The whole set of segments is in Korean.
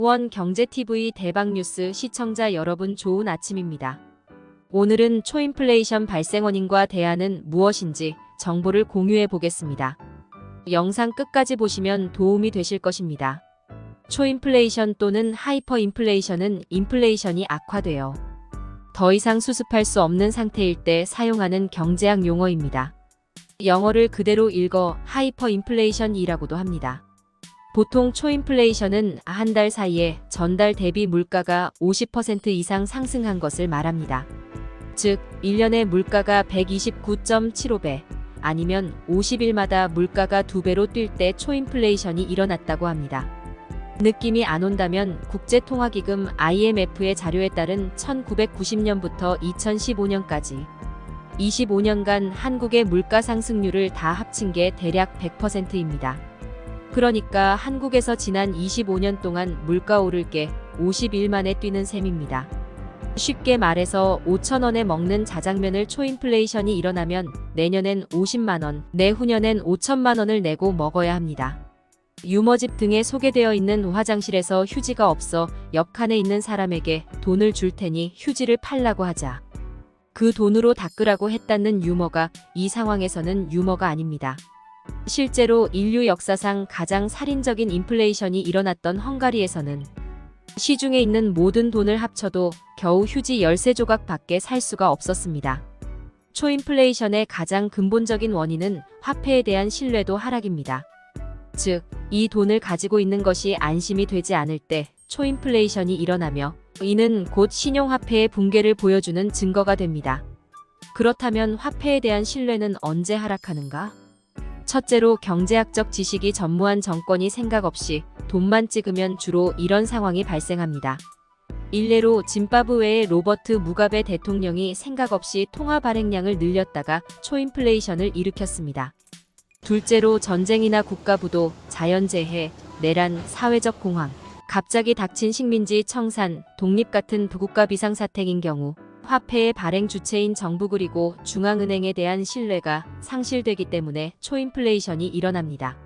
원 경제TV 대박뉴스 시청자 여러분 좋은 아침입니다. 오늘은 초인플레이션 발생 원인과 대안은 무엇인지 정보를 공유해 보겠습니다. 영상 끝까지 보시면 도움이 되실 것입니다. 초인플레이션 또는 하이퍼인플레이션은 인플레이션이 악화되어 더 이상 수습할 수 없는 상태일 때 사용하는 경제학 용어입니다. 영어를 그대로 읽어 하이퍼인플레이션이라고도 합니다. 보통 초인플레이션은 한 달 사이에 전달 대비 물가가 50% 이상 상승한 것을 말합니다. 즉, 1년에 물가가 129.75배 아니면 50일마다 물가가 2배로 뛸 때 초인플레이션이 일어났다고 합니다. 느낌이 안 온다면 국제통화기금 IMF의 자료에 따른 1990년부터 2015년까지 25년간 한국의 물가 상승률을 다 합친 게 대략 100%입니다. 그러니까 한국에서 지난 25년 동안 물가 오를 게 50일 만에 뛰는 셈입니다. 쉽게 말해서 5,000원에 먹는 자장면을 초인플레이션이 일어나면 내년엔 50만원, 내후년엔 5천만원을 내고 먹어야 합니다. 유머집 등에 소개되어 있는 화장실에서 휴지가 없어 옆 칸에 있는 사람에게 돈을 줄 테니 휴지를 팔라고 하자. 그 돈으로 닦으라고 했다는 유머가 이 상황에서는 유머가 아닙니다. 실제로 인류 역사상 가장 살인적인 인플레이션이 일어났던 헝가리에서는 시중에 있는 모든 돈을 합쳐도 겨우 휴지 13조각 밖에 살 수가 없었습니다. 초인플레이션의 가장 근본적인 원인은 화폐에 대한 신뢰도 하락입니다. 즉, 이 돈을 가지고 있는 것이 안심이 되지 않을 때 초인플레이션이 일어나며 이는 곧 신용화폐의 붕괴를 보여주는 증거가 됩니다. 그렇다면 화폐에 대한 신뢰는 언제 하락하는가? 첫째로 경제학적 지식이 전무한 정권이 생각 없이 돈만 찍으면 주로 이런 상황이 발생합니다. 일례로 짐바브웨의 로버트 무가베 대통령이 생각 없이 통화 발행량을 늘렸다가 초인플레이션을 일으켰습니다. 둘째로 전쟁이나 국가부도, 자연재해, 내란, 사회적 공황, 갑자기 닥친 식민지 청산, 독립 같은 부국가 비상사태인 경우 화폐의 발행 주체인 정부 그리고 중앙은행에 대한 신뢰가 상실되기 때문에 초인플레이션이 일어납니다.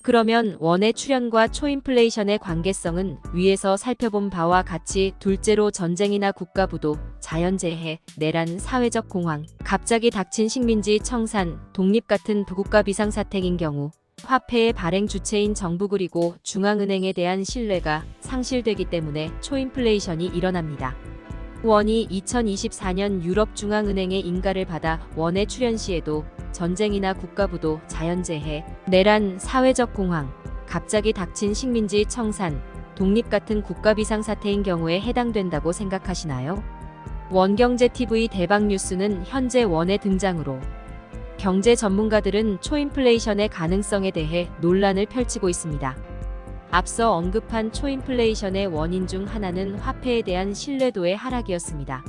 그러면 원의 출현과 초인플레이션의 관계성은 위에서 살펴본 바와 같이 둘째로 전쟁이나 국가부도, 자연재해, 내란, 사회적 공황, 갑자기 닥친 식민지 청산, 독립 같은 부국가 비상사태인 경우 화폐의 발행 주체인 정부 그리고 중앙은행에 대한 신뢰가 상실되기 때문에 초인플레이션이 일어납니다. 원이 2024년 유럽중앙은행의 인가를 받아 원의 출현 시에도 전쟁이나 국가부도, 자연재해, 내란, 사회적 공황, 갑자기 닥친 식민지 청산, 독립 같은 국가 비상사태인 경우에 해당된다고 생각하시나요? 원경제TV 대박뉴스는 현재 원의 등장으로 경제 전문가들은 초인플레이션의 가능성에 대해 논란을 펼치고 있습니다. 앞서 언급한 초인플레이션의 원인 중 하나는 화폐에 대한 신뢰도의 하락이었습니다.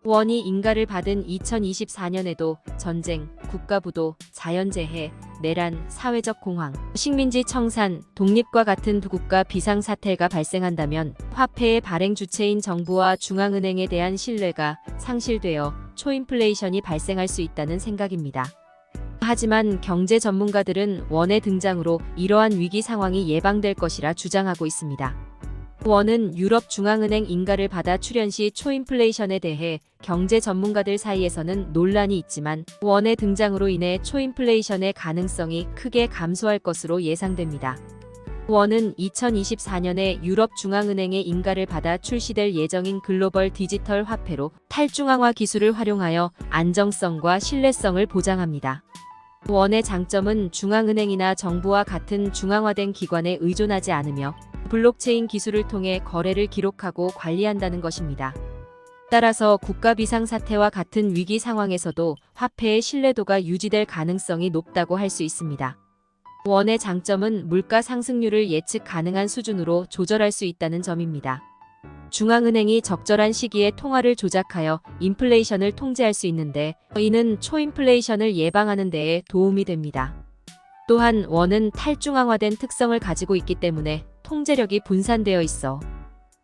원이 인가를 받은 2024년에도 전쟁, 국가부도, 자연재해, 내란, 사회적 공황, 식민지 청산, 독립과 같은 부국가 비상사태가 발생한다면 화폐의 발행 주체인 정부와 중앙은행에 대한 신뢰가 상실되어 초인플레이션이 발생할 수 있다는 생각입니다. 하지만 경제 전문가들은 원의 등장으로 이러한 위기 상황이 예방될 것이라 주장하고 있습니다. 원은 유럽중앙은행 인가를 받아 출현 시 초인플레이션에 대해 경제 전문가들 사이에서는 논란이 있지만 원의 등장으로 인해 초인플레이션의 가능성이 크게 감소할 것으로 예상됩니다. 원은 2024년에 유럽중앙은행의 인가를 받아 출시될 예정인 글로벌 디지털 화폐로 탈중앙화 기술을 활용하여 안정성과 신뢰성을 보장합니다. 원의 장점은 중앙은행이나 정부와 같은 중앙화된 기관에 의존하지 않으며 블록체인 기술을 통해 거래를 기록하고 관리한다는 것입니다. 따라서 국가 비상사태와 같은 위기 상황에서도 화폐의 신뢰도가 유지될 가능성이 높다고 할 수 있습니다. 원의 장점은 물가 상승률을 예측 가능한 수준으로 조절할 수 있다는 점입니다. 중앙은행이 적절한 시기에 통화를 조작하여 인플레이션을 통제할 수 있는데 이는 초인플레이션을 예방하는 데에 도움이 됩니다. 또한 원은 탈중앙화된 특성을 가지고 있기 때문에 통제력이 분산되어 있어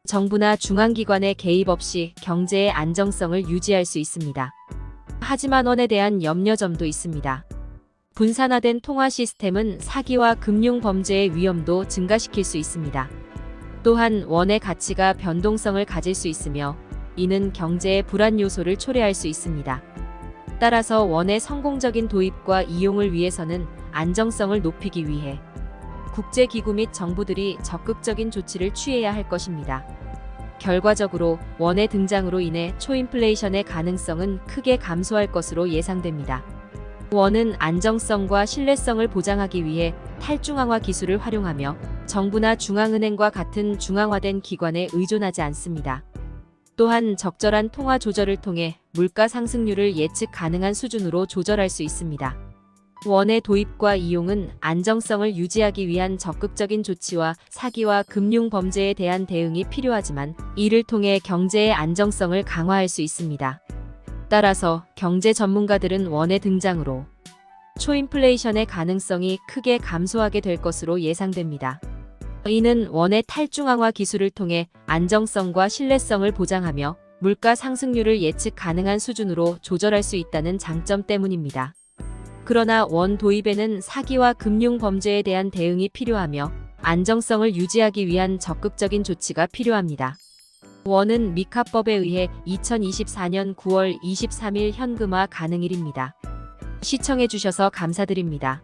정부나 중앙기관의 개입 없이 경제의 안정성을 유지할 수 있습니다. 하지만 원에 대한 염려점도 있습니다. 분산화된 통화 시스템은 사기와 금융 범죄의 위험도 증가시킬 수 있습니다. 또한 원의 가치가 변동성을 가질 수 있으며 이는 경제의 불안 요소를 초래할 수 있습니다. 따라서 원의 성공적인 도입과 이용을 위해서는 안정성을 높이기 위해 국제기구 및 정부들이 적극적인 조치를 취해야 할 것입니다. 결과적으로 원의 등장으로 인해 초인플레이션의 가능성은 크게 감소할 것으로 예상됩니다. 원은 안정성과 신뢰성을 보장하기 위해 탈중앙화 기술을 활용하며 정부나 중앙은행과 같은 중앙화된 기관에 의존하지 않습니다. 또한 적절한 통화 조절을 통해 물가 상승률을 예측 가능한 수준으로 조절할 수 있습니다. 원의 도입과 이용은 안정성을 유지하기 위한 적극적인 조치와 사기와 금융 범죄에 대한 대응이 필요하지만 이를 통해 경제의 안정성을 강화할 수 있습니다. 따라서 경제 전문가들은 원의 등장으로 초인플레이션의 가능성이 크게 감소하게 될 것으로 예상됩니다. 이는 원의 탈중앙화 기술을 통해 안정성과 신뢰성을 보장하며 물가 상승률을 예측 가능한 수준으로 조절할 수 있다는 장점 때문입니다. 그러나 원 도입에는 사기와 금융 범죄에 대한 대응이 필요하며 안정성을 유지하기 위한 적극적인 조치가 필요합니다. 원은 미카법에 의해 2024년 9월 23일 현금화 가능일입니다. 시청해주셔서 감사드립니다.